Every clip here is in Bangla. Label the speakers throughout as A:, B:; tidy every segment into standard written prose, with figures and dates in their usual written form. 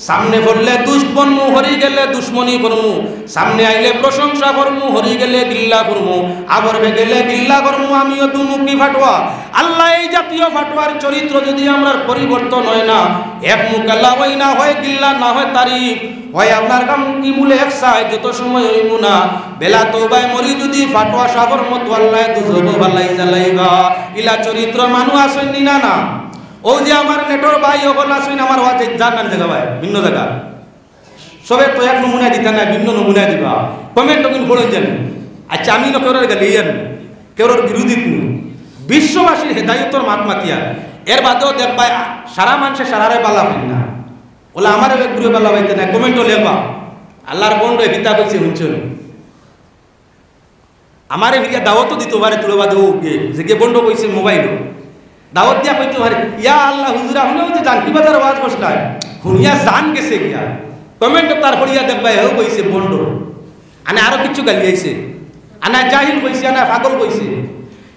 A: সামনে পড়লে দুশ্মনমু হরি গেলে দুশ্মনী করমু, সামনে আইলে প্রশংসা করমু হরি গেলে গিল্লা করমু, আবার গেলে গিল্লা করমু, আমিও দুমুখী ফাটোয়া। আল্লাহ এই জাতীয় ফাটোয়ার চরিত্র যদি আমরা পরিবর্তন হয় না, এক মুখ আল্লাহ হয় না, হয় গিল্লা না হয় তারিফ, হয় আপনার কাম কি বলে এক সাই যত সময় হইব না বেলা তওবায় মরি যদি ফাটোয়া সাগর মতো আল্লাহ দুজব বালাই জ্বালাইবা। ইলা চরিত্র মানুষ আসেন না না। ও যে আমার নেটর ভাই ওগুলো আসেন আমার ওয়াজে জানান জায়গা ভাই ভিন্ন জায়গা সবে তো এক নমুনা দিতে না, ভিন্ন নমুনা দিবা, কমেন্ট তখন পড়েন জানি। আচ্ছা আমি তো কেউর গেলে কেউর বিরোধী বিশ্ববাসীর হেদায়তর মাত মাতিয়া এর বাদেও দেখবা সারা মানুষের সারারে বালা হয় না, ওলা আমার এক ঘুরে বালা হইতে না, কমেন্টও লেখবা আল্লাহর বন্ধ হিতা কইছে শুনছেন আমারে ভিডিও দাওয়াতও দিতে পারে তুলে বাদে যে কে বন্ধ কইছে মোবাইল দাওয়াত দিয়া কইতে পারে ইয়া আল্লাহ হুজুরা হলেও যে জানকি বাজার আওয়াজ বসলায় হুনিয়া জান গেছে গিয়া কমেন্ট তারপর ইয়া দেখবা হেও কইছে বন্ধ আনে আরো কিছু গালি আইছে, আনা জাহিল কইছে, আনা পাগল কইছে,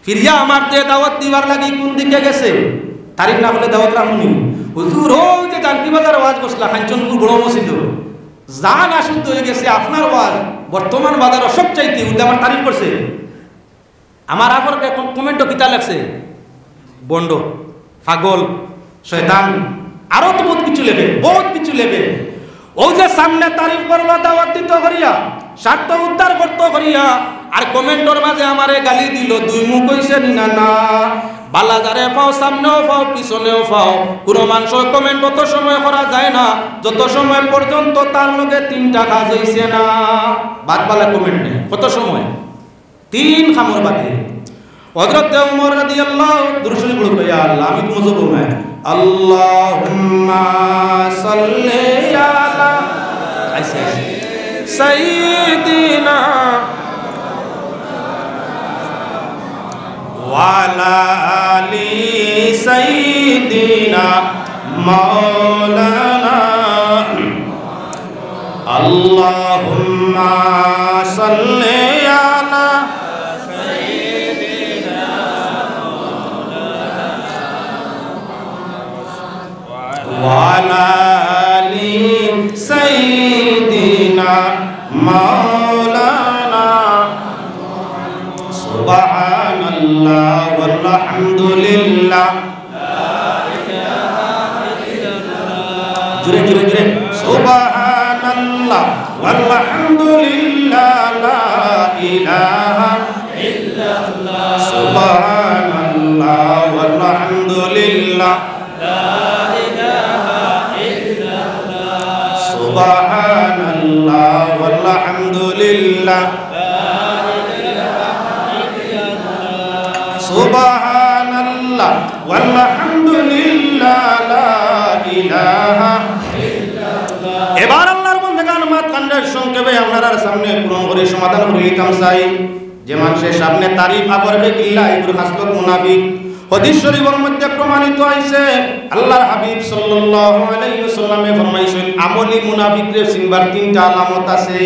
A: ফিরিয়া আমার তে দাওয়াত দিবার লাগি কোন দিকে গেছে তারিখ না বলে দাওয়াত রাখুনি হুজুর ও যে জানকি বাজার আওয়াজ বসলা কাঞ্চনপুর বড় মসজিদ জান আসুদ্ধ হয়ে গেছে আপনার ওয়াজ বর্তমান বাজার সবচাইতে উল্টা আমার তারিফ করছে। আমার আবার কমেন্টও কিতা লাগছে বন্ড পাগল শয়তান আরো তো বহুত কিছু লেবে, বহুত কিছু লেবে। ও যে সামনে তারিফ করলো দাওয়াত দিত করিয়া স্বার্থ উদ্ধার করতো করিয়া আর কমেন্টর মাঝে আমারে গালি দিল দুই মুখ কইছে না না বালাজারে পাও সামনেও পাও পিছনেও পাও। কোনো মানুষ কমেন্ট অত সময় করা যায় না যত সময় পর্যন্ত তার লগে তিনটা কাজ হইছে না। বাদ বালা কমেন্ট নেই কত সময় তিন খামর বাদে। হযরত ওমর রাদিয়াল্লাহু দুরূদ শরীফ পড়ো ইয়া আল্লাহ আমি তো মজা বলবো না আল্লাহুম্মা সাল্লি আলা সাইয়্যিদিনা ওয়ালা আলি সাইয়্যিদিনা মাওলানা আল্লাহুম্মা সাল্লি আলা সাইয়্যিদিনা মাওলানা ওয়ালা আলি সাইয়্যিদিনা মাওলানা সুবহানাল্লাহ ওয়ালহামদুলিল্লাহ লা ইলাহা ইল্লাল্লাহ জোরে জোরে জোরে সুবহানাল্লাহ ওয়ালহামদুলিল্লাহ লা ইলাহা ইল্লাল্লাহ সুবহানাল্লাহ ওয়ালহামদুলিল্লাহ লা ইলাহা ইল্লাল্লাহ সুবহানাল্লাহ ওয়ালহামদুলিল্লাহ সুবহানাল্লাহ ওয়ালহামদুলিল্লাহ লা ইলাহা ইল্লাল্লাহ। এবার আল্লাহর বান্দাগান মাত কান্ডার সংক্ষেপে আপনার সামনে পূরণ করে সমাধান করে দিতাম চাই যে মানুষের সামনে তারিফ আগরবে কিল্লা এগুলো খাসলত মুনাফিক। হাদিস শরীফের মধ্যে প্রমাণিত হইছে আল্লাহর হাবিব সাল্লাল্লাহু আলাইহি ওয়াসাল্লামে ফরমাইছেন আমলি মুনাফিকদের চিনবার তিনটা আলামত আছে।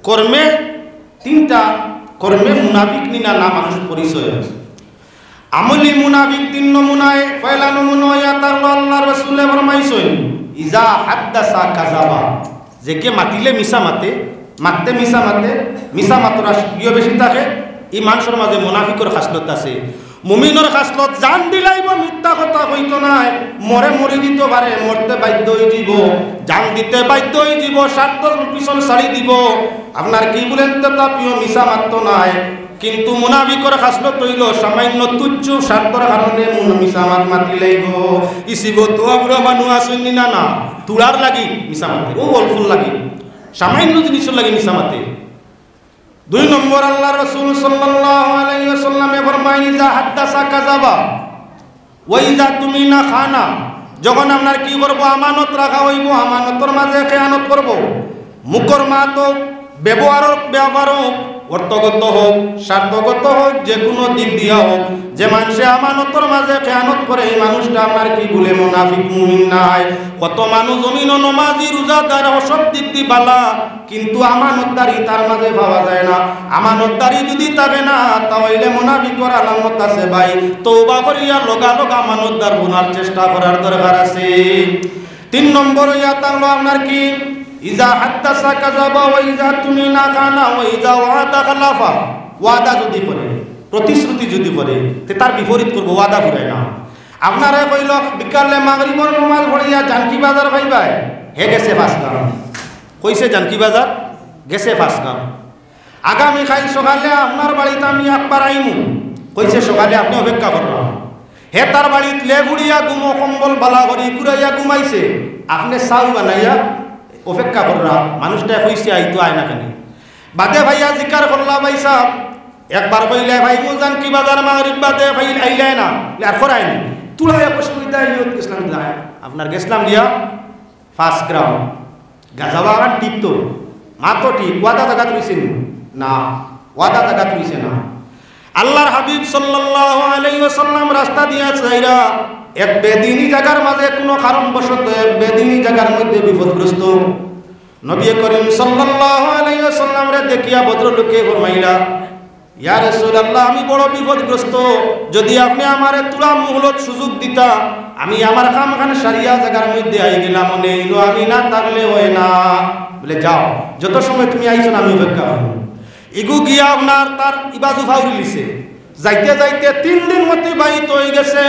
A: কর্মে তিনটা কর্মে মুনাফিক নিনা না মানুষের পরিচয় আছে। আমলি মুনাফিক তিন নমুনায় পয়লা নমুনা তার আল্লাহর রাসূল ফরমাইছেন ইজা হাদাসা কাযাবা যে কে মাতিলে মিছা মাতে মাতে মিছা মাতে মিছা মাত্রা ইয়ে বেশি থাকে এই মানুষের মাঝে মুনাফিকর খাসলত আছে। মুমিনের খাসলত জান দিলাইব মিথ্যা কথা হইতো নাই মরে মরি দিতে পারে মরতে বাধ্য হয়ে দিব জান দিতে বাধ্য হয়ে দিব স্বার্থর পিছন ছাড়ি দিব আপনার কি বলেন তো তাপিও মিছা মাত্র নাই। কিন্তু মুনাফিকর খাসলত হইল সামান্য তুচ্ছ স্বার্থর কারণে মিছা মাত মাতি লাইব ইসিব তো আমরা মানুষ আসেনি না না তুলার লাগি মিছা মাতে ও অল্পর লাগি সামান্য জিনিসের লাগি মিছা মাতে। দুই নম্বর আল্লাহর রাসূল সাল্লাল্লাহু আলাইহি ওয়াসাল্লামে ফরমায় ইজা হাদাসা কাযাবা ওয়া ইজা তুমিনা খানা যখন আপনার কি করব আমানত রাখা হইব আমানতের মাঝে খেয়ানত করব। মুখর মাত ব্যবহার হোক অর্থগত হোক স্বার্থগত হোক যে কোনো দিক দিয়া হোক যে মানুষে আমানতের মাঝে খেয়ানত করে এই মানুষটা আপনার কি বলে মুনাফিক মুমিন নাই। কত মানুষ জমিন নমাজি রোজাদার সব দিক দিয়ে বালা কিন্তু আমানতদারি তার মাঝে পাওয়া যায় না। আমানতদারি যদি থাকে না তাহলে মুনাফিকর আলামত আছে ভাই। তওবা করিয়া লগালগ আমানতদার বোনার চেষ্টা করার দরকার আছে। তিন নম্বর ইয়া তাহলো আপনার কি ইজা হাদ্দাসা কাযাবা ওয়া ইজা তুমিনা খানা ওয়া ইজা ওয়াদা খালাফা। ওয়াদা যদি করে, প্রতিশ্রুতি যদি করে, তে তার বিপরীত করবো, ওয়াদা করে না। আপনারা কইল বিকালে মাগরিবর নামাজ পড়িয়া জানকি বাজার খাইবাই, হে গেছে ফাঁসগাম। কইছে জানকি বাজার, গেছে ফাঁসগাম। আগামী খাই সকালে আপনার বাড়িতে আমি একবার আইমু, কইছে সকালে আপনি অপেক্ষা করলাম। হে তার বাড়িত লেবুড়িয়া গুমো কম্বল বালা করি কুড়াইয়া ঘুমাইছে, আপনি চাউ বানাইয়া অপেক্ষা কররা। মানুষটা কইছে আইতো আয় না কেন বাদে ভাইয়া জিকার করলা ভাই সাহেব একবার কইলে ভাই মু জানকি বাজার মাগরিব বাদে ভাই আইলে না আর করাইনি তুলাইয়া অসুবিধা গেছিলাম যায় আপনার গেছিলাম গিয়া 5 গ্রাম গাজাবা টিপ তো মাত্র টিপ ওয়াদা জায়গা তুইছেন না, ওয়াদা জায়গা তুইছে না। আল্লাহর হাবিব সাল্লাল্লাহু আলাইহি ওয়াসাল্লাম রাস্তা দিয়া যাইরা এক বেদিনী জায়গার মাঝে কোনো কারণবশত এক বেদিনী জায়গার মধ্যে বিপদগ্রস্ত নবী করিম সাল্লাল্লাহু আলাইহি ওয়াসাল্লাম রে দেখিয়া ভদ্রলোকে ফরমাইলা, ইয়া রাসূলুল্লাহ আমি বড় বিপদগ্রস্ত, যদি আপনি আমারে তুলা মুহলত সুযোগ দিতা আমি আমার কামখান সারিয়া জায়গার মধ্যে আই গেলাম, নেইলো আমি না থাকলে হয় না। বলে যাও, যত সময় তুমি আইছো আমি অপেক্ষা করব। ইগু গিয়া আপনার তার ইবাজু ফাউরি লিছে, যাইতে যাইতে 3 দিন অতিবাহিত হয়ে গেছে।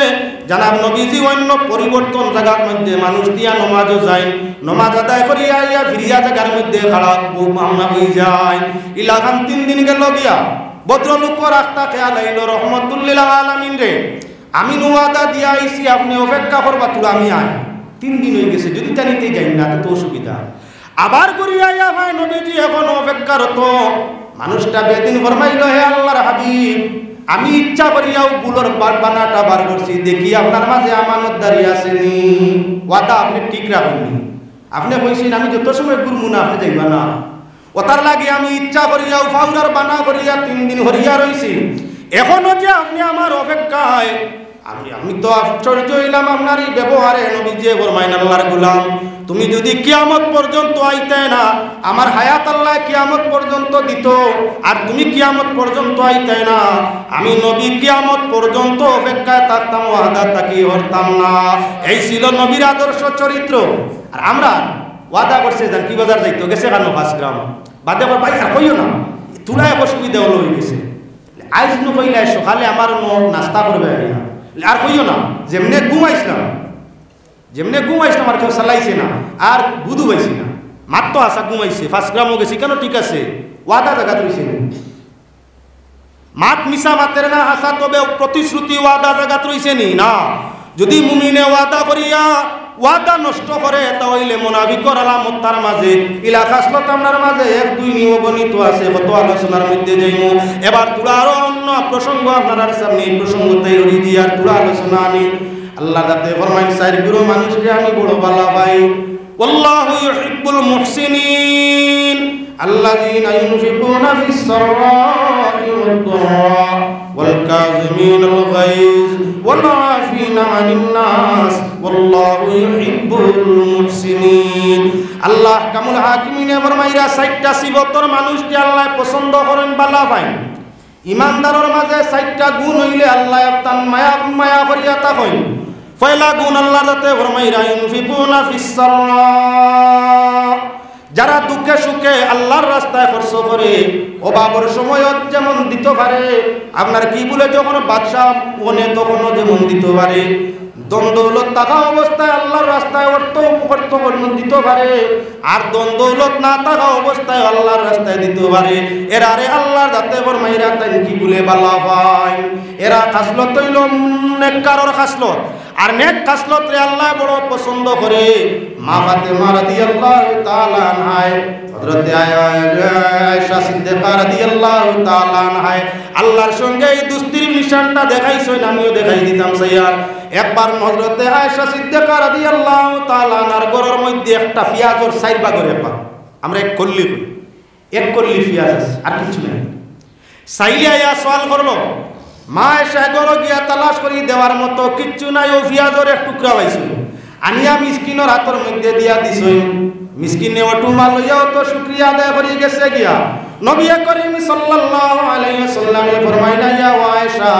A: জানাব নবীজি অন্য পরিবর্তন জায়গার মধ্যে মানুষ দিয়া নমাজও যায়, নমাজ আদায় করিয়া আইয়া ফিরিয়া জায়গার মধ্যে খারাপ মামলা হয়ে যায়। ইলাকান 3 দিন গেল গিয়া ভদ্রলোক রাস্তা খেয়াল আইল, রহমতুল্লিল আলামিন রে আমি ওয়াদা দিয়া আইছি আপনি অপেক্ষা করবা তুই আমি আই। 3 দিন হয়ে গেছে, যদি তা নিতে যাই না তো অসুবিধা। আবার করিয়া আইয়া ভাই নবীজি এখন অপেক্ষারত। মানুষটা বেদিন ফরমাইল, হে আল্লাহর হাবিব আমি ইচ্ছা করিয়াও বুলোর বানাটা বার করছি, দেখি আপনার মাঝে আমানতদারি আসেনি, ওয়াদা আপনি ঠিক রাখেননি। আপনি কইছেন আমি যত সময় ঘুরমু না আপনি যাইবা না, ওটার লাগে আমি ইচ্ছা করিয়াও ফাউরার বানা করিয়া 3 দিন হরিয়া রইছি। এখনো যে আপনি আমার অপেক্ষায়, আমি তো আশ্চর্য হইলাম আপনার এই ব্যবহারে। নবীজি ফরমাইন, আল্লাহর গোলাম তুমি যদি কিয়ামত পর্যন্ত আইতে না, আমার হায়াত আল্লাহ কিয়ামত পর্যন্ত দিত, আর তুমি কিয়ামত পর্যন্ত আইতে না, আমি নবী কিয়ামত পর্যন্ত অপেক্ষায় থাকতাম, ওয়াদা তাকি হরতাম না। এই ছিল নবীর আদর্শ চরিত্র। আর আমরা ওয়াদা করছে জানকি বাজার যাইতো, গেছে কেন 5 গ্রাম বাদে ভাই আর কইও না তুলায় অসুবিধা হলো হয়ে গেছে। আইজ নু কইলে সকালে আমার নাস্তা করবে আর কইও না, যেমনে ঘুমাইছিলাম আর কেউ চালাইছে না আর বুধু পাইছি না, মাত্র আসা ঘুমাইছে 5 গ্রামও গেছি কেন, ঠিক আছে ওয়াদা জায়গা তুইছে মাত মিশা মাতের না হাসা, তবে প্রতিশ্রুতি ওয়াদা জায়গা তুইছে নি না। যদি মুমিনে ওয়াদা করিয়া ওয়াদা নষ্ট করে তাহলে মুনাফিকর আলামত তার মাঝে ইলাকা আসলত আপনার মাঝে 1-2 নিয়ম গণিত আছে, কত আলোচনার মধ্যে যাইমু। এবার তুলা আরো অন্য প্রসঙ্গ আপনার সামনে এই প্রসঙ্গ তৈরি দিয়ে আর তুলা আলোচনা আনি। আল্লাহ তাতে ফরমাইন, 4 গুরু মানুষকে আমি বড় ভালো পাই, আল্লাহু ইউহিব্বুল মুহসিনিন আল্লাযীনা ইউনফিকুনা ফিস সাররা'i ওয়াদ-দাররা ওয়াল কাযিমিনাল গায়জ ওয়াল আফিনা আনিন নাস ওয়াল্লাহু ইউহিব্বুল মুহসিনিন। আল্লাহ কামুল হাকিমিনে ফরমাইরা 4টা সিফতর মানুষকে আল্লাহ পছন্দ করেন, ভালো পায়। ইমানদারের মাঝে 4টা গুণ হইলে আল্লাহ তান মায়া করিয়া তাকই। পয়লা গুণ আল্লাহ তাতে ফরমাইরা ইউনফিকুনা ফিস সাররা, যারা দুঃখে সুখে আল্লাহর রাস্তায় খরচ করে, অভাবের সময়ত যেমন দিতে পারে, আপনার কি বলে যখন বাদশাহ মনে তখনও যেমন দিতে পারে, দ্বন্দ্বৌলত থাকা অবস্থায় আল্লাহর রাস্তায় অর্থ দিতে পারে, আর দ্বন্দ্বৌলত না থাকা অবস্থায় আল্লাহর রাস্তায় দিতে পারে। এরারে আল্লাহর যাতে ফরমাইরা তাই কি বলে বালা পায়, এরা খাসলত হইল নেককারর খাসলত, আর নেক খাসলত রে আল্লাহ বড় পছন্দ করে। মা ফাতেমা রাদিয়াল্লাহু তাআলা আনহা, হযরত আয়েশা সিদ্দিকা রাদিয়াল্লাহু তাআলা আনহা আল্লাহর সঙ্গে এই দুস্তির নিশানটা দেখাইছেন, আমিও দেখাই দিতাম স্যার। একবার হযরত আয়েশা সিদ্দিকা রাদিয়াল্লাহু তাআলা আনহার ঘরের মধ্যে একটা পেঁয়াজের 4 ভাগের ব্যাপার, আমরা এক কল্লি কই, এক কল্লি পেঁয়াজ আছে আর কিছু নাই। সাইলিয়া ইয়া সওয়াল করলো, মা এসে ঘরে গিয়া তালাশ করি দেওয়ার মতো কিচ্ছু নাই, ও পেঁয়াজের এক টুকরা পাইছিল, আনিয়া মিসকিনের হাতের মধ্যে দিয়া দিছই। মিসকিনে ওটুমা লইয়াও তো শুকরিয়া আদায় করি গেছে গিয়া নবী করিম সাল্লাল্লাহু আলাইহি ওয়াসাল্লাম ফরমাইনা, ইয়া আয়েশা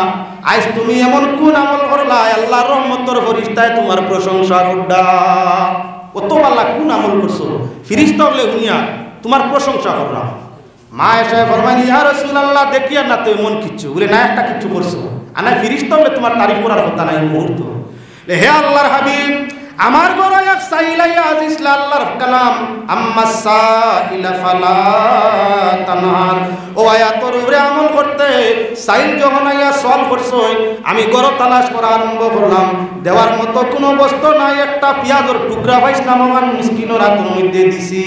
A: আজ তুমি এমন কোন আমল করলা আল্লাহর রহমতের ফেরেশতায় তোমার প্রশংসা করডা। কত পাল্লা কোন আমল করছো ফিরিস্তা হলে হুনিয়া তোমার প্রশংসা করলাম। মা এসে ফরমাইনি ইয়া রাসূলুল্লাহ দেখিয়া না তো এমন কিচ্ছু বলে না একটা কিচ্ছু করছো আনা ফিরিস্তা হলে তোমার তারিফ করার কথা নাই মুহূর্ত। হে আল্লাহর হাবিব আমার গড় এক সাইলাইয়া আজিসলা আল্লাহর কালাম আম্মা সাইলা ফালা তানহার ও আয়াতর উপরে আমল করতে সাইল যখন আইয়া সল করছো আমি গড় তালাশ করা আরম্ভ করলাম দেওয়ার মতো কোনো বস্তু নাই একটা পেঁয়াজের টুকরা পাইস না মহান মিসকিনের হাতের মধ্যে দিছি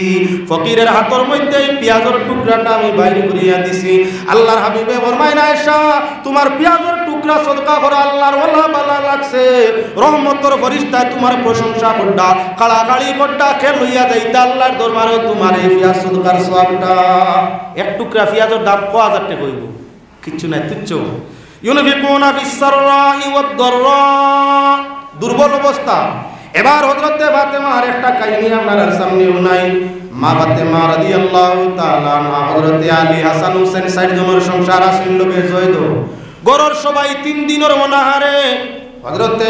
A: ফকিরের হাতের মধ্যে পেঁয়াজের টুকরাটা আমি বাইরে করিয়া দিছি। আল্লাহর হাবিবে ফরমায় না আয়েশা তোমার পেঁয়াজের টুকরা সদকা করা আল্লাহর ওয়ালা ভালো লাগছে রহমতের ফেরেশতা তোমার প্রশংসা করডা কাড়াকাড়ি করডা খেল হইয়া যাইতা আল্লাহর দরবারে তোমার এই পেঁয়াজ সদকার সওয়াবটা এক টুকরা পেঁয়াজের দাম কত হাজার টাকা হইব কিচ্ছু নাই তুচ্ছ। ইউনফিকুনা ফিস-সাররাই ওয়াদ-দাররা দুর্বল অবস্থা। এবার হযরতে ফাতেমার একটা কাহিনী আপনার সামনে উনাই। মা ফাতেমা রাদিয়াল্লাহু তাআলা আনহা হযরতে আলী হাসান হোসেন 60 জনের সংসার আসিল লোকে জয়দ গরর সবাই 3 দিনের অনাহারে হযরতে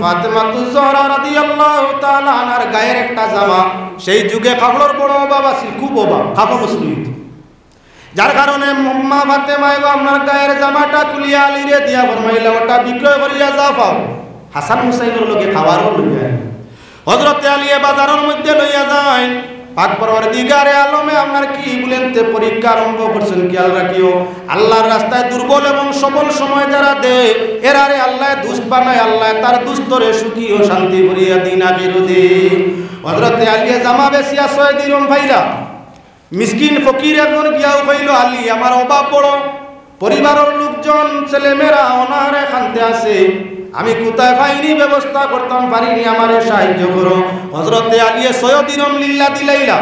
A: ফাতেমাতুজ জহরা রাদিয়াল্লাহু তাআলা আনহার গায়ের একটা জামা সেই যুগে কাপড়ের বড় অভাব ছিল খুব অভাব কাপড় মুসলিম যার কারণে মা ফাতেমা আপনার গায়ের জামাটা তুলিয়া আলীরে দিয়া ফরমাইলা ওটা বিক্রয় করিয়া যা পাও হাসান হুসাইনের লোকে খাবারও লইয়া হযরতে আলী বাজারের মধ্যে লইয়া যায় পাক পরওয়ারদিগারে আলমে আপনার কি বলেন তে পরীক্ষা আরম্ভ করছেন খেয়াল রাখিও আল্লাহর রাস্তায় দুর্বল এবং সবল সময় যারা দে এরারে আল্লাহ দুষ্ট বানায় আল্লাহ তার দুস্তরে সুখী ও শান্তি ভরিয়া দিন আগের দিন। হযরতে আলী জামা বেশিয়া 6 দিরম ভাইরা মিসকিন ফকির একজন গিয়াও কইল আলী আমার অভাব বড় পরিবারের লোকজন ছেলেমেয়েরা অনাহারে খান্তে আছে আমি কোথায় পাইনি ব্যবস্থা করতাম পারিনি আমারে সাহায্য করো। হযরতে আলী 6 দিরম লিল্লাহ দিলাইলা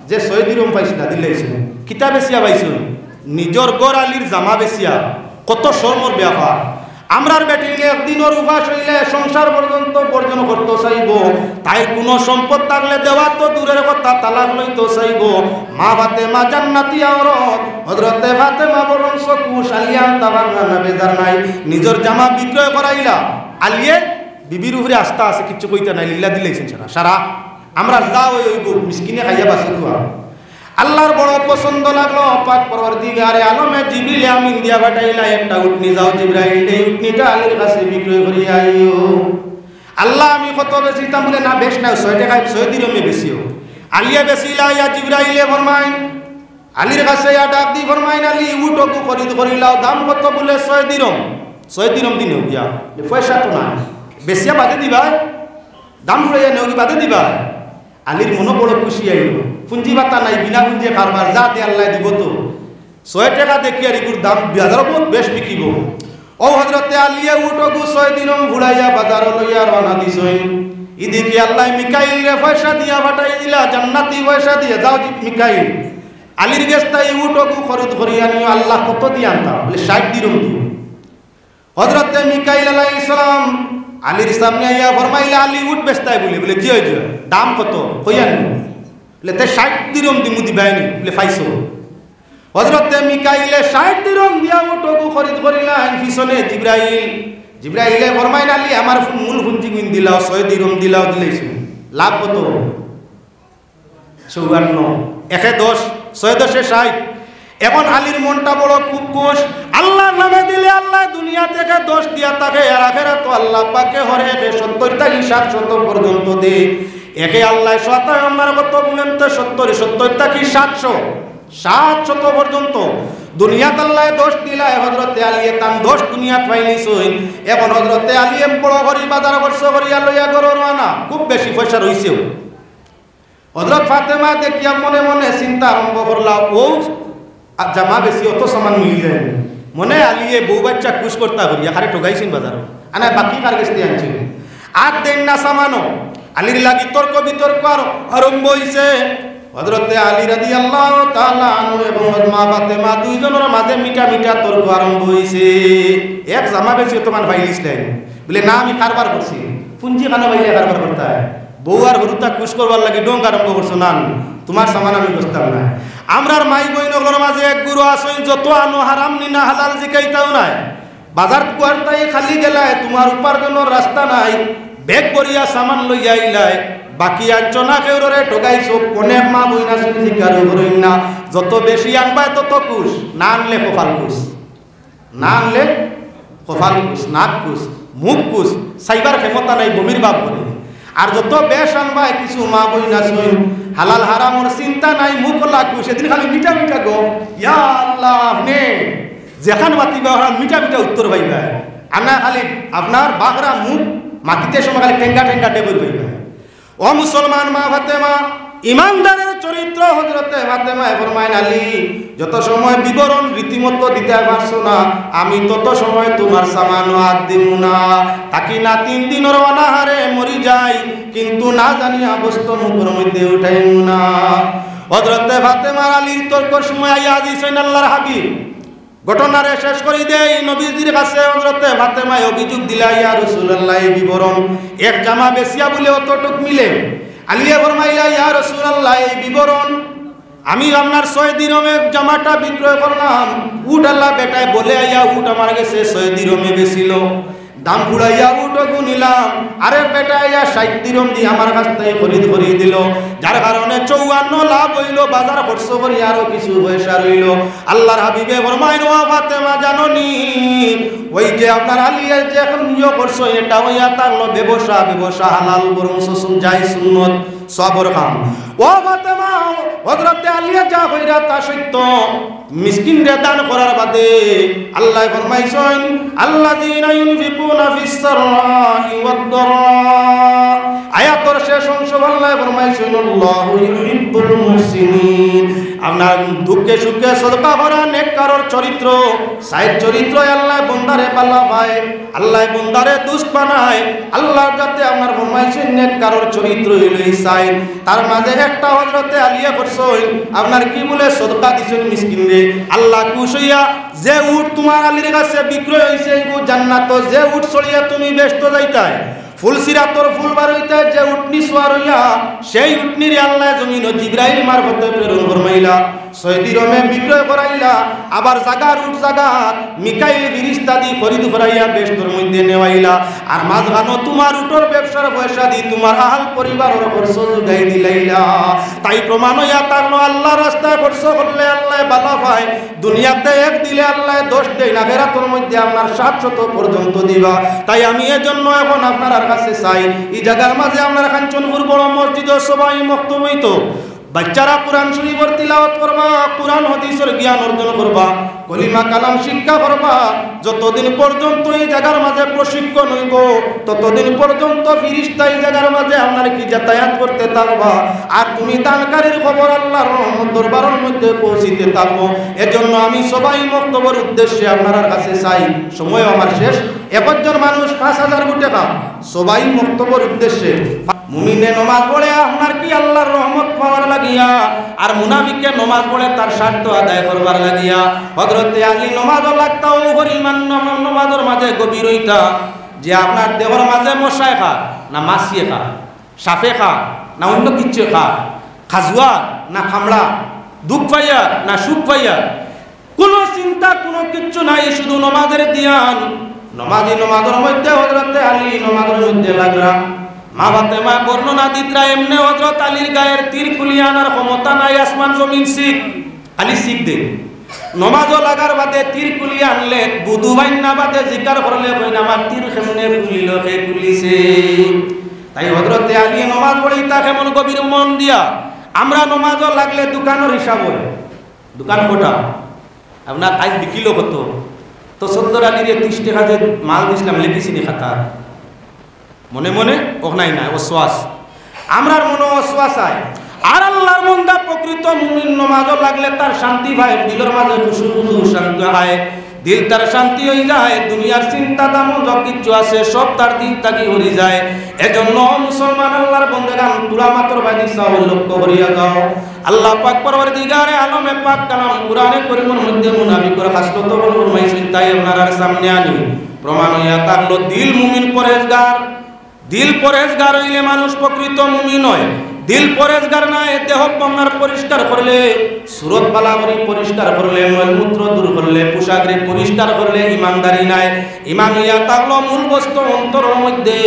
A: যে 6 দিরম পাইছিলা দিলাইছে কিতা বেশিয়া পাইছো নিজর গর আলীর জামা বেশিয়া কত শর্মর ব্যাপার। আমরার বেটিলে একদিনের উপাস হইলে সংসার পর্যন্ত বর্জন করতে চাইব তাই কোনো সম্পদ থাকলে দেওয়া তো দূরের কথা তালাক লইতে চাইব। মা ফাতেমা জান্নাতি আওরত হযরতে ফাতেমা বরং চকুশ আলিয়ান তাবান্না না বেজার নাই নিজের জামা বিক্রয় করাইলা আলিয়ে বিবির উপরে আস্থা আছে কিচ্ছু কইতে নাই লিল্লাহ দিলাইছেন সারা আমরা যাও ওই মিসকিনে খাইয়া বাসে দুয়া আল্লাহর বড় পছন্দ লাগলো পাক পরওয়ারদিগারে আলমে জিবরিল আমিন দিয়া পাঠাইলা একটা উটনি যাও জিবরাইল এই উটনিটা আলীর কাছে বিক্রয় করিয়া আইও। আল্লাহ আমি কত বেশি দাম বলে না বেশ না 6 টাকায় 6 দিরমে বেশিও আলিয়া বেশিলা ইয়া জিবরাইলে ফরমাইন আলীর কাছে ইয়া ডাক দি ফরমাইন আলী উটকু খরিদ করিলাও দাম কত বলে 6 দিরম দিন গিয়া পয়সা তো না বেশিয়া বাদে দিবা দাম লইয়া নেও বাদে দিবা। আলীর মনে বড় খুশি আইল পুঞ্জি বাতা নাই বিনা পুঞ্জি কারবার যা দে আল্লাহ দিব তো 6 টাকা দেখি আর ইগুর দাম বাজার বহুত বেশ বিকিব। ও হযরতে আলিয়া উটকু 6 দিরম ঘুরাইয়া বাজার লইয়া রওনা দিছই। ইদিকে আল্লাহ মিকাইল রে পয়সা দিয়া পাঠাই দিলা জান্নাতি পয়সা দিয়ে যাও মিকাইল আলীর গেস্তাই উটকু খরিদ করিয়া নিও আল্লাহ কত দিয়া আনতা বলে 60 দিরম দিও। হযরতে মিকাইল আলাইহিস সালাম আলীর সামনে আইয়া ফরমাইলা আলী উট বেচতাই বলে জি হই দাম কত কইয়া নি বলে তে 60 দিরম দিমু দিবাইনি বলে পাইছো। হযরতে মিকাইলে 60 দিরম দিয়া উটকু খরিদ করিলেন পিছনে জিবরাইলে ফরমাইলা আলী আমার মূল পুঁজি গুণ দিলাও 6 দিরম দিলাও দিলাইছো লাভ কত 54 একে 10 6 10 60। এখন আলীর মনটা বড় খুব খুশ আল্লাহর নামে দিলে আল্লাহ দুনিয়া থেকে 10 দিয়া থাকে আর আখিরাত তো আল্লাহ পাকে হরে 70 থেকে 700 পর্যন্ত দে একে আল্লাহ শতায় আমার কত বলেন তো 70 থেকে 700 পর্যন্ত দুনিয়াতে আল্লাহ 10 দিলায় হযরতে আলী তান 10 দুনিয়া পাইলিছই। এখন হযরতে আলী বড় ঘরি বাজার বর্ষ করিয়া লইয়া গরো রানা খুব বেশি পয়সা রইছেও। হযরত ফাতেমা দেখিয়া মনে মনে চিন্তা আরম্ভ করলা ও জামা বেশি অত সামান মিলি যায় মনে আলিয়ে বউ বাচ্চা খুশ করতা করিয়া খারে ঠগাইছেন বাজার আনা বাকি কার গেস্তে আনছেন আর দেন না সামানো আলীর লাগি তর্ক বিতর্ক আরম্ভ হইছে। হযরতে আলী রাদিয়াল্লাহু তাআলা আনহু এবং মা ফাতেমা দুইজনের মাঝে মিঠা তর্ক আরম্ভ হইছে। এক জামা বেশি অত মান পাইলিছিলেন বলে না আমি কারবার করছি পুঞ্জি খানা পাইলে কারবার করতে হয় বউ আর হরুতা খুশ করবার লাগি ডোং আরম্ভ করছো না তোমার সামান আমি বসতাম না। আমরার মাই বইনগুলোর মাঝে এক গুরু আসই যত আনো হারাম নি না হালাল জিকাইতাও নাই বাজার কুয়ারতাই খালি গেলায় তোমার উপার্জনের রাস্তা নাই ব্যাগ ভরিয়া সামান লইয়া আইলাই বাকি আনছো না কেউ রে ঠকাইছো অনেক মা বইনা শুনি জিজ্ঞার করইন না যত বেশি আনবা তত কুশ না আনলে কপাল কুশ না আনলে কপাল কুশ নাক কুশ মুখ কুশ সাইবার ক্ষমতা নাই বমির বাপ করে আর যত বেশ আনবা কিছু মা বইনা শুন হালাল হারামর চিন্তা নাই মুখ লাকুশ সেদিন খালি মিঠা মিঠা গো ইয়া আল্লাহ নে যেখান মাতিবা মিঠা মিঠা উত্তর পাইবা আনা খালি আপনার বাগরা মুখ মাটিতে সময় খালি টেঙ্গা টেঙ্গা টেবুল পাইবা ও মুসলমান মা ফাতেমা ইমানদারের চরিত্র হযরতে ফাতেমা ফরমায়েন আলী যত সময় বিবরণ রীতিমতো দিতে পারছো না আমি তত সময় তোমার সামানো হাত দিব না তাকি না 3 দিনের অনাহারে মরি যাই কিন্তু না জানি অবস্থ মুখের মধ্যে উঠাইও না হযরতে ফাতেমা আলীর তর্কর সময় আইয়া দিছেন আল্লাহর হাবিব ঘটনারে শেষ করে দেই নবীজির কাছে হযরতে ফাতেমা অভিযোগ দিলা ইয়া রাসূলুল্লাহ এই বিবরণ এক জামা বেচিয়া বলে অতটুক মিলে আলিয়া ফরমাইলা ইয়া রাসূলুল্লাহ এই বিবরণ আমি আপনার 6 দিরহমে জামাটা বিক্রয় করলাম উট আল্লাহ বেটায় বলে আইয়া উট আমার কাছে 6 দিরহমে বেচিল দাম ফুড়াইয়া উটো গুনিলাম আরে বেটা ইয়া 60 দিরহম দিয়ে আমার কাছ থেকে খরিদ করিয়ে দিল যার কারণে 54 লাভ হইল বাজার খরচ করি আরো কিছু পয়সা রইল আল্লাহর হাবিবে ফরমাইন ও ফাতেমা জাননি ওই যে আপনার আলিয়া যে এখন নিয়োগ করছো এটা হইয়া তার ব্যবসা হালাল বরং যাই সুন্নত সবর খাম ও ফাতেমা হযরতে আলিয়া যা কইরা তা সত্য মিসকিনরে দান করার বাদে আল্লাহ ফরমাইছেন আল্লাযীনা ইউনফিকুনা ফিস সাররাই ওয়াদ দারা আয়াতের শেষ অংশ আল্লাহ ফরমাইছেন আল্লাহু ইউহিব্বুল মুহসিনিন আপনার দুঃখে সুখে সদকা করা নেককারর চরিত্র সাইর চরিত্র আল্লাহ বান্দারে পাল্লা পায় আল্লাহ বান্দারে দুষ্ট বানায় আল্লাহ যাতে আপনার ফরমাইছেন নেককারর চরিত্র হইলই সাইর তার মাঝে একটা হযরতে আলিয়া করছই আপনার কি বলে সদকা দিছেন মিসকিনরে আল্লাহ খুশ হইয়া যে উট তোমার আলীর কাছে বিক্রয় হইছে এই জান্নাত যে উট ছড়িয়া তুমি ব্যস্ত যাইতাই ফুলসিরাতর ফুল বার হইতে যে উটনি সোয়ার হইয়া সেই উটনির আল্লাহ জমিন জিবরাইল মারফতে প্রেরণ ফরমাইলা 6 দিরহমে বিক্রয় করাইলা আবার জাগার উট জাগাত মিকাইল ফেরেশতা দি খরিদ করাইয়া ব্যস্তর মধ্যে নেওয়াইলা আর মাঝখানো তোমার উটর ব্যবসার পয়সা দি তোমার আহল পরিবারের খরচ জুগাই দিলাইলা তাই প্রমাণ হইয়া তারনো আল্লাহর রাস্তায় খরচ করলে আল্লাহ ভালো পায় দুনিয়াতে এক দিলে আল্লাহ 10 দেয় না আখিরাতের মধ্যে আপনার 700 পর্যন্ত দিবা তাই আমি এজন্য এখন আপনার কাছে চাই এই জায়গার মাঝে আপনার কাঞ্চনপুর বড় মসজিদ সবাই মক্তব হইতো বাচ্চারা কোরআন শরীফের তিলাওয়াত করবা কোরআন হাদিসের জ্ঞান অর্জন করবা কলিমা কালাম শিক্ষা করবা যতদিন পর্যন্ত এই জায়গার মাঝে প্রশিক্ষণ হইব ততদিন পর্যন্ত ফেরেশতা এই জায়গার মাঝে আপনার কি যাতায়াত করতে থাকবা আর তুমি দানকারীর খবর আল্লাহর রহমত দরবারের মধ্যে পৌঁছিতে থাকবো এজন্য আমি সবাই মক্তবের উদ্দেশ্যে আপনার কাছে চাই সময় আমার শেষ একজন মানুষ 5000 টাকা সবাই মক্তবের উদ্দেশ্যে মুমিনে নমাজ পড়ে আপনার কি আল্লাহর রহমত পাওয়ার লাগিয়া আর মুনাফিকে নমাজ পড়ে তার স্বার্থ আদায় করবার লাগিয়া হযরতে আলী নমাজও লাগতাও পরিমাণ নমাজের মাঝে গভীর হইতা যে আপনার দেহর মাঝে মশায় খা না মাছিয়ে খা সাপে খা না অন্য কিচ্ছু খা খাজুয়া না খামড়া দুঃখ পাইয়া না সুখ পাইয়া কোনো চিন্তা কোনো কিচ্ছু নাই শুধু নমাজের দিয়ান নমাজের মধ্যে হযরতে আলী নমাজের মধ্যে লাগরা মা ফাতেমা বর্ণনা দিতরা এমনে হযরত আলীর গায়ের তীর খুলিয়ে আনার ক্ষমতা নাই আসমান জমিন শিখ আলী শিখ দে নমাজও লাগার বাদে তীর খুলিয়ে আনলে বুধু বাইনা বাদে জিকার করলে কইন আমার তীর কেমনে খুলিল কে খুলিছে তাই হযরতে আলী নমাজ পড়ি তা কেমন গভীর মন দিয়া আমরা নমাজও লাগলে দোকানের হিসাব হয় দোকান কোটা আপনার আজ বিকিল কত তো 70 আলীর 30 টাকা যে মাল দিছিলাম লিখিছিনি খাতা মনে মনে ওখানে নাই অশ্বাস আমরার মনে অশ্বাস আয় আর আল্লাহর বান্দা প্রকৃত মুমিন নমাজও লাগলে তার শান্তি পায় দিলের মাঝে খুশু শান্তি হয় দিল তার শান্তি হয়ে যায় দুনিয়ার চিন্তা দাম যা কিছু আছে সব তার দিল তাকি হয়ে যায় এজন্য মুসলমান আল্লাহর বান্দাগান পুরা মাত্র বাদি সাহ লক্ষ্য করিয়া যাও আল্লাহ পাক পরওয়ারদিগারে আলমে পাক কালাম কুরআনে কারীমের মধ্যে মুনাফিকর খাসলত ফরমাইছেন তাই আপনার সামনে আনি প্রমাণ হইয়া থাকলো দিল মুমিন পরহেজগার দিল পরহেজগার হইলে মানুষ প্রকৃত মুমিন হয় দিল পরেজগার নাই, দেহ আপনার পরিষ্কার করলে, সুরত বালাবরি পরিষ্কার করলে, মলমূত্র দূর করলে, পোশাকরে পরিষ্কার করলে ইমানদারি নাই। ইমান হইয়া থাকলো মূল বস্তু অন্তরের মধ্যে।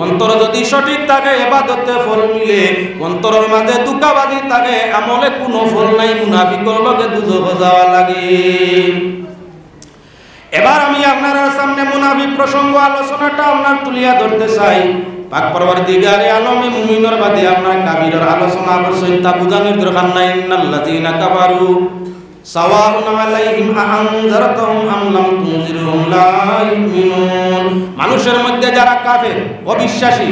A: অন্তর যদি সঠিক থাকে ইবাদতে ফল মিলে, অন্তরের মাঝে দুঃখাবাদী থাকে আমলে কোনো ফল নাই, মুনাফিকর লগে দুজখ যাওয়া লাগে। এবার আমি আপনার সামনে মুনাফিক প্রসঙ্গ আলোচনাটা আপনার তুলিয়া ধরতে চাই। পাক পরবর্তীকারে আলমে মুমিনের বাদে আপনার কাফিরের আলোচনা করছেন, তা বুঝানোর দরকার নাই। ইন্নাল্লাযীনা কাফারু সাওয়াউন আলাইহিম আনজারতাহুম আম লাম তুনজিরহুম লা ইউমিনুন। মানুষের মধ্যে যারা কাফের, অবিশ্বাসী,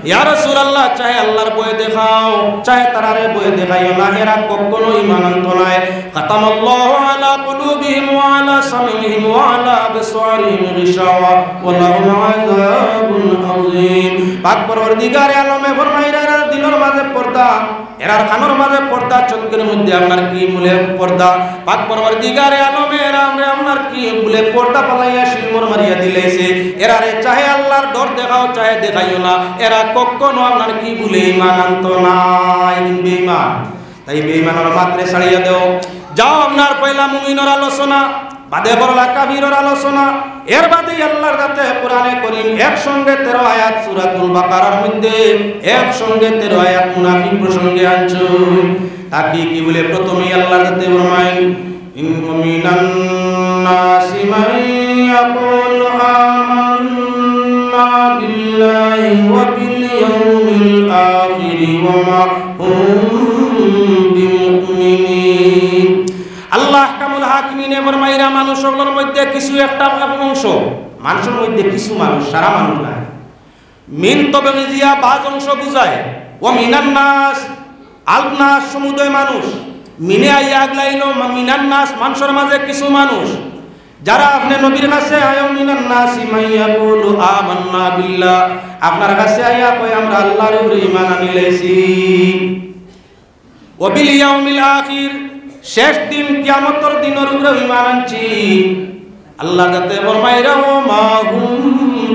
A: ইয়া রাসূলুল্লাহ চাহে আল্লাহর ভয় দেখাও, চাহে তারারে ভয় দেখাইও না, এরা কখনো ঈমান আনতো না। খাতামাল্লাহু আলা কুলুবিহিম ওয়া আলা সামিহিম ওয়া আলা আবসারিহিম গিশাওয়া ওয়া লাহুম আযাবুন আযীম। পাক পরবর্তীকারে আলমে ফরমাইরা দিনের মাঝে পর্দা, এরার কানের মাঝে পর্দা, চোখের মধ্যে আপনার কি মূলে পর্দা। পাক পরবর্তীকারে আলমে এরা আপনার কি মূলে পর্দা পালাইয়া শিলমোর মারিয়া দিলাইছে। এরারে চাহে আল্লাহর ডর দেখাও, চাহে দেখাইও না, এরা কখনো আপনার কি বলে ঈমান আনতো না, বেঈমান। তাই বেঈমানের মাত্রে ছাড়িয়া দেও। যাও আপনার পয়লা মুমিনের আলোচনা, বাদে করলা কাফিরের আলোচনা। এর বাদে আল্লাহর কাছে কোরআনে করিম একসঙ্গে 13 আয়াত সূরাতুল বাকারার মধ্যে একসঙ্গে 13 আয়াত মুনাফিক প্রসঙ্গে আনছো। তাকি কি বলে প্রথমেই আল্লাহর কাছে ফরমায়, মিনান নাসি মান ইয়াকুলু আমান্না বিল্লাহি ওয়া বিল ইয়াউমিল আখির ওয়া মা হুম বিমুমিনিন। আল্লাহ কামুল হাকিমিনে ফরমাইরা মানুষগুলোর মধ্যে কিছু একটা অংশ, মানুষের মধ্যে কিছু মানুষ, সারা মানুষ না, মিন তবগিজিয়া বাজ অংশ বুঝায়। ও মিনান নাস, আল নাস সমুদয় মানুষ, মিনে আইয়া আগলাইনো মিনান নাস মানুষের মাঝে কিছু মানুষ যারা আপনি নবীর কাছে আয়ো, মিনান নাসি মাইয়াকুলু আমান্না বিল্লাহ, আপনার কাছে আইয়া কয় আমরা আল্লাহর উপরে ঈমান আনিলাইছি। ওয়া বিল ইয়াউমিল আখির, শেষ দিন কিয়ামতের দিনের উপরে ঈমান আনছি। আল্লাহ যাতে ফরমাইরা ও মা হুম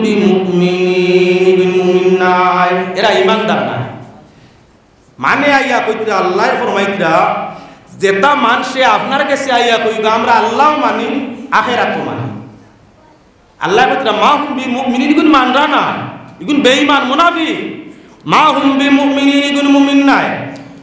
A: বিমুমিনিন, মুমিন নাই, এরা ঈমানদার না। মানে আইয়া কইরা আল্লাহ ফরমাইরা যেটা মানুষে আপনার কাছে আইয়া কইবা আমরা আল্লাহ মানি আখিরাতও মানি। আল্লাহ কইরা মা হুম বিমুমিনিন, ইগুন মানরা না, ইগুন বেঈমান মুনাফিক। মা হুম বিমুমিনিন, ইগুন মুমিন নাই।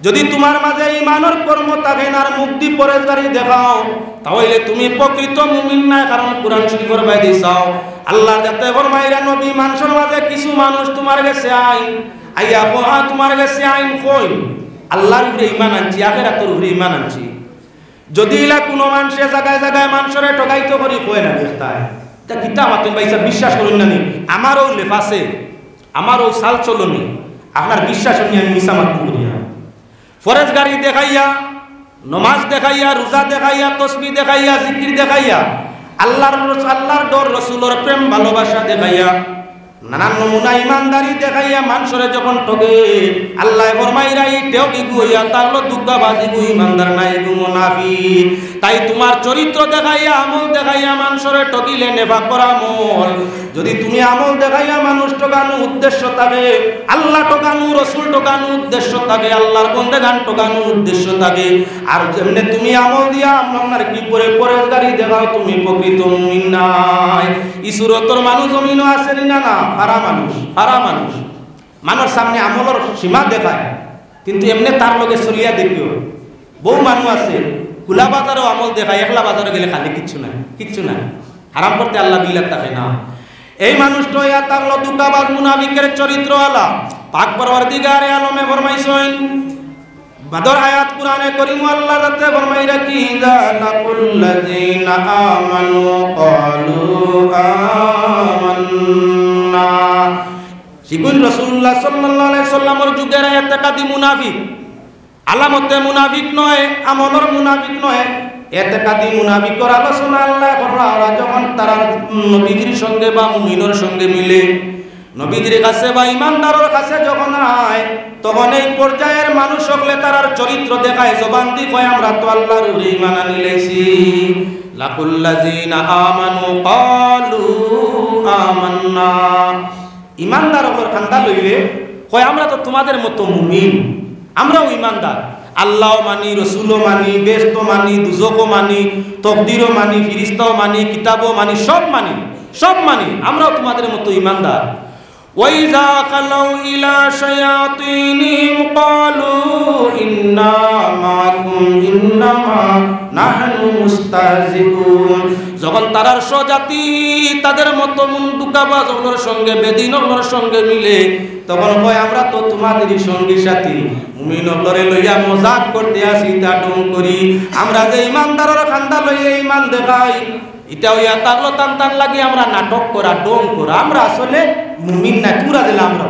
A: যদি তোমার মাঝে ঈমানের কর্ম থাকে না আর মুক্তি পরেজগারি দেখাও, তাহলে তুমি প্রকৃত মুমিন নাই। কারণ কুরআন শরীফের বাইরে চাও আল্লাহ যাতে ফরমাইরা নবী মানুষের মাঝে কিছু মানুষ তোমার কাছে আইয়া কোহা তোমার কাছে আইন কই আল্লাহর উপরে ঈমান আনছি, আখিরাতের উপরে ঈমান আনছি। যদি ইলা কোনো মানুষে জায়গায় জায়গায় মানুষের ঠকাইতে করি কয় না দেখতায়, তা কিতা মাতুন ভাইসা বিশ্বাস করুন না নি, আমারও লেফাসে, আমারও সাল চলনি, আপনার বিশ্বাস নিয়ে আমি মিশা মাত করিয়া ফরজগারি দেখাইয়া, নমাজ দেখাইয়া, রোজা দেখাইয়া, তসবিহ দেখাইয়া, জিকির দেখাইয়া, আল্লাহর ডর, রাসূলের প্রেম ভালোবাসা দেখাইয়া, নানান নমুনা ইমানদারি দেখাইয়া মানুষরে যখন ঠকে আল্লাহ ফরমাইরা এইটাও কি গুইয়া তাহলে দুঃখাবাজি গু ইমানদার নাই গু মুনাফিক। তাই তোমার চরিত্র দেখাইয়া আমল দেখাইয়া মানুষরে ঠকিলে নেফাক করা আমল। যদি তুমি আমল দেখাইয়া মানুষ ঠকানো উদ্দেশ্য থাকে, আল্লাহ ঠকানো, রাসূল ঠকানো উদ্দেশ্য থাকে, আল্লাহর বন্দেগান ঠকানো উদ্দেশ্য থাকে, আর যেমনে তুমি আমল দিয়া আপনার কি করে পরেজগারি দেখাও, তুমি প্রকৃত মুমিন নাই। ইসুরতর মানুষ জমিনও আছে না, না ফারা মানুষ, ফারা মানুষ মানুষ সামনে আমলের সীমা দেখায়, কিন্তু এমনি তার লগে চলিয়া দেখিও। বহু মানুষ আছে খোলা বাজারও আমল দেখায়, একলা বাজারে গেলে খালি কিচ্ছু নাই, কিচ্ছু নাই, হারাম করতে আল্লাহ বিল্লাহ থাকে না। এই মানুষটা ইয়া তাকলো দুঃখাবাজ মুনাফিকের চরিত্র আলা। পাক পরওয়ারদিগারে আলমে ফরমাইছেন বাদর আয়াত কুরআনে কারীম আল্লাহ রাতে ফরমাইরা কি জালাকুল্লাযিনা আমানু ক্বালু আমান্না। সিগুন রাসূলুল্লাহ সাল্লাল্লাহু আলাইহি সাল্লামের যুগের এতেকাদি মুনাফিক, আলামতে মুনাফিক নয়, আমলের মুনাফিক নয়, এতেকাদি মুনাফিকর আলোচনা আল্লাহ করলা। ওরা যখন তারা নবীজির সঙ্গে বা মুমিনের সঙ্গে মিলে, নবীজির কাছে বা ইমানদারের কাছে যখন আয়, তখন এই পর্যায়ের মানুষ হলে তারার চরিত্র দেখায়, জবান দি কয় আমরা তো আল্লাহর উপরে ঈমান আনিলাইছি। লাকুল্লাযিনা আমানু ক্বালু আমান্না। ইমানদার ওপর খান্দা লইলে কয় আমরা তো তোমাদের মতো মুমিন, আমরাও ইমানদার, আল্লাহ মানি, রসুলও মানি, বেহেশত মানি, দুজকও মানি, তকদিরও মানি, ফিরিস্তাও মানি, কিতাবও মানি, সব মানি, সব মানি। আমরাও তোমাদের মতো ইমানদার। وَإِذَا خَلَوْا إِلَى شَيَاطِينِهِمْ قَالُوا إِنَّا مَعَكُمْ إِنَّمَا نَحْنُ مُسْتَهْزِئُونَ। যখন তারার স্বজাতি তাদের মতো মুন্ডুকাবাজ ওগুলোর সঙ্গে, বেদিন ওগুলোর সঙ্গে মিলে, তখন কয় আমরা তো তোমাদেরই সঙ্গী সাথী, মুমিন ওগুলোরে লইয়া মজাক করতে আসি, তা ডং করি। আমরা যে ইমানদারের খান্দা লইয়া ইমান দেখাই, এটা হইয়া তাগলো টান টান লাগে আমরা নাটক করা, ডং করা। আমরা আসলে মুমিন না, পুরা দিলাম আমরা।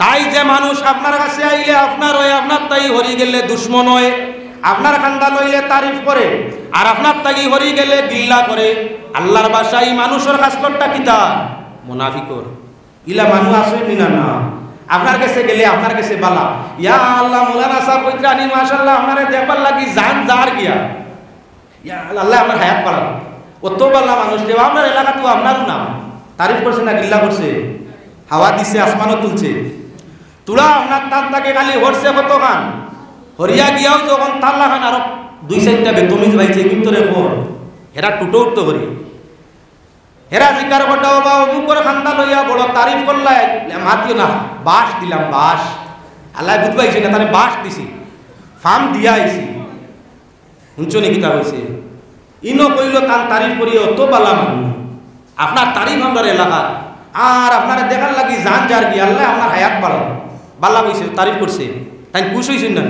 A: তাই যে মানুষ আপনার কাছে আইলে আপনার হয়, আপনার তাই হরি গেলে দুশ্মন হয়, আপনার খান্দা লইলে তারিফ করে, আর আপনার তাই হরি গেলে গিল্লা করে। আল্লাহর ভাষায় মানুষের খাসলতটা কিতা? মুনাফিকর। ইলা মানুষ আসে মিনা না, আপনার কাছে গেলে আপনার কাছে বালা, ইয়া আল্লাহ মৌলানা সাহেব কইত্রানি মাশাআল্লাহ আপনারে দেখবার লাগি জান জার গিয়া, ইয়া আল্লাহ আমার হায়াত বাড়ান। অত বালা মানুষ দেব আপনার এলাকা তো আপনারও নাম তারিফ করছে না গিল্লা করছে, হাওয়া দিছে, আসমানও তুলছে, তুলা আপনার তার তাকে খালি হরছে কত খান, হরিয়া গিয়াও যখন তাল্লা খান আরো 2-4টা বেতমিজ বাইছে, কিন্তু রে হর হেরা টুটো উঠতে করি, হেরা জিকার কটাও বা অমুক করে খান্দা লইয়া বড় তারিফ করলাই, মাতিও না, বাস দিলাম, বাস আল্লাহ বুঝবাইছে না, তারে বাস দিছি, ফার্ম দিয়া আইছি, শুনছো নাকি তা হয়েছে। ইনো কইল তার তারিফ করিও তো বালা মানুষ, আপনার তারিফ আমার এলাকা, আর আপনারা দেখার লাগি জান যার কি আল্লাহ আমার হায়াত বাড়াও, বাল্লা বইছে তারিফ করছে, তাই খুশ হয়েছেন না।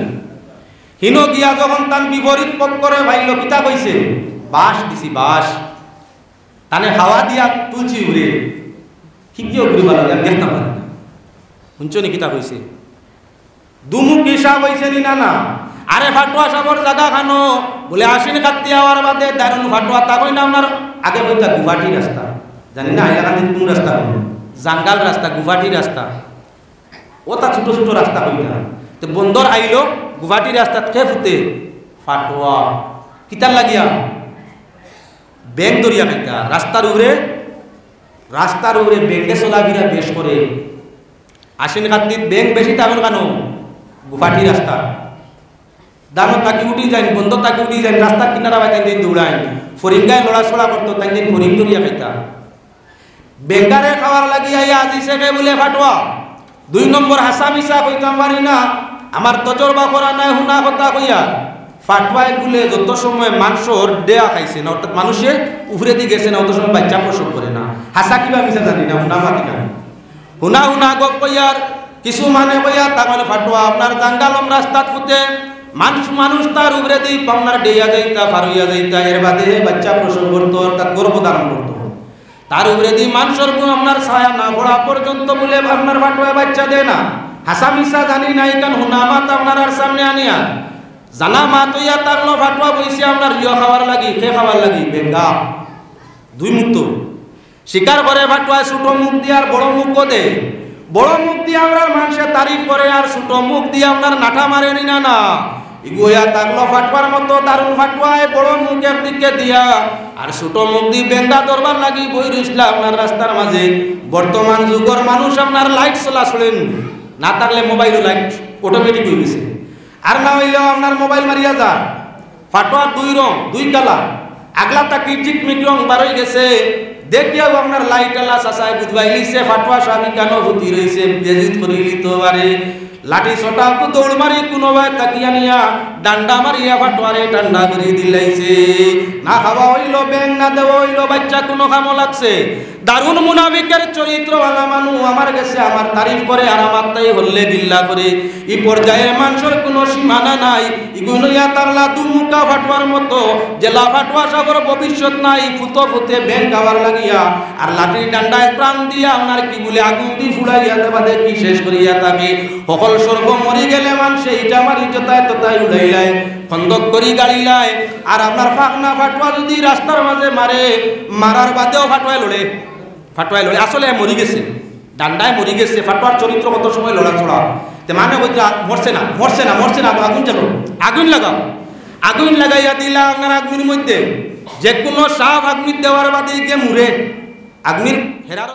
A: হিনো গিয়া যখন তার বিপরীত পক করে ভাইল কিতা কইছে, বাস দিছি, বাস তানে হাওয়া দিয়া তুলছি উড়ে, কিও ঘুরি বালা দেখতে পারে না। শুনছো নি কিতা কইছে, দুমুখ হিসাব হয়েছে নি না না, আরে ফাটুয়া সাগর জায়গা খানো বলে আসেন কাটতে হওয়ার বাদে দারুণ ফাটুয়া তা কই না আপনার আগে বলতা গুয়াহাটি রাস্তা, জানি না এলাকাতে কোন রাস্তা, জাঙ্গাল রাস্তা, গুয়াহাটি রাস্তা, ওটা ছোট ছোট রাস্তা কইতা, তো বন্দর আইলো গুয়াহাটি রাস্তা খেয়ে ফুতে ফাটুয়া কিতার লাগিয়া ব্যাংক দরিয়া খাইতা, রাস্তার উপরে ব্যাংকে চলাফেরা বেশ করে, আসেন কাটতে ব্যাংক বেশি তেমন কেন, গুয়াহাটি রাস্তা দানো তাকি উঠি যান, বন্ধ তাকি উঠি যান, রাস্তার কিনারা বাই তাই দৌড়ায়, ফরিঙ্গায় লড়াছড়া করতো, তাই ফরিং দরিয়া খাইতা। বেঙ্গারে খাওয়ার লাগি আইয়া আজি সেকে বলে ফাটুয়া। 2 নম্বর হাসা মিশা কইতাম পারি না, আমার তজরবা করা নাই হুনা কথা কইয়া ফাটুয়ায় গুলে যত সময় মাংসর দেয়া খাইছে না, অর্থাৎ মানুষে উপরে দিয়ে গেছে না, অত সময় বাচ্চা প্রসব করে না, হাসা কিবা মিশা জানি না, হুনা মাতি না, হুনা গপ কইয়ার কিছু মানে কইয়া তা মানে ফাটুয়া আপনার জাঙ্গালম রাস্তাত ফুটে মানুষ তার উপরে দিয়ে পাওনার ডেয়া যাইতা, পার হইয়া যাইতা, এর বাদে বাচ্চা প্রসব করতো, তার গর্ভধারণ করতো, তার উপরে দিয়ে মানুষের আপনার ছায়া না পড়া পর্যন্ত বলে আপনার ফাটুয়া বাচ্চা দেয় না। হাসা মিশা জানি নাই কান হুনা মাত আপনার আর সামনে আনিয়া জানা মাত হইয়া তারলো ফাটুয়া বইছে আপনার ইয় খাওয়ার লাগি, খে খাওয়ার লাগি, বেঙ্গা 2 মুক্ত স্বীকার করে ফাটুয়া, ছোট মুখ দিয়ে আর বড় মুখ দে, বড় মুখ দিয়ে আমরা মানুষের তারিফ করে, আর ছোট মুখ দিয়ে আপনার নাঠা মারে নি না না, ইগুয়া তাকলো ফাটবার মতো দারুণ ফাটুয়ায় বড় মুখের দিকে দিয়া, আর ছোট মুখ দিয়ে বেঙ্গা দরবার লাগি বই রইসলা আপনার রাস্তার মাঝে। বর্তমান যুগের মানুষ আপনার লাইট চলাচলেন না থাকলে মোবাইল লাইট অটোমেটিক হয়ে গেছে, আর না হইলেও আপনার মোবাইল মারিয়া যা, ফাটুয়া 2 রং 2 কালার, আগলা তাকি জিকমিক রং বার হয়ে গেছে, দেখিয়াও আপনার লাইট আলা চাচায় বুঝবাইলিছে ফাটুয়া স্বামী কেন ভূতি রয়েছে, বেজিত করে লিতে পারে, লাঠি ছোটা দৌড় মারি কোনোবাই তাকিয়া নিয়া ডান্ডা মারিয়া ফাটুয়ারে ঠান্ডা করে দিলাইছে। না খাওয়া হইল ব্যাং, না দেওয়া হইল বাচ্চা, কোনো কামো লাগছে। দারুণ মুনাফিকের চরিত্রওয়ালা মানুষ আমার কাছে আমার তারিফ করে, আর আমার তাই হল্লে গিল্লা করে। এই পর্যায়ের মানুষের কোনো সীমানা নাই, ইগুলিয়া তাগলা দুমুখা ফাটুয়ার মতো, জেলা ফাটুয়া সাগর ভবিষ্যৎ নাই, ফুতে ব্যাং খাওয়ার লাগিয়া, আর লাঠির ডান্ডায় প্রাণ দিয়া আপনার কি বলে আগুন দিয়ে ফুড়াইয়া দেবাদে কি শেষ করিয়া থাকে। সকল সর্ব মরি গেলে মানুষ এইটা মারি যতায় ততায় উড়াইলায়, খন্দক করি গাড়িলায়, আর আপনার ফাঁকনা ফাটুয়া যদি রাস্তার মাঝে মারে, মারার বাদেও ফাটুয়ায় লড়ে, আসলে মরি গেছে, ডান্ডায় মরি গেছে। ফাটুয়ার চরিত্র কত সময় লড়াচড়া, মানে মরছে না, আগুন লাগাও, আগুন লাগাইয়া দিলা আপনার আগুনের মধ্যে, যে কোনো সাপ আগুন দেওয়ার বাদে গিয়ে মুড়ে, আগুনের হেরার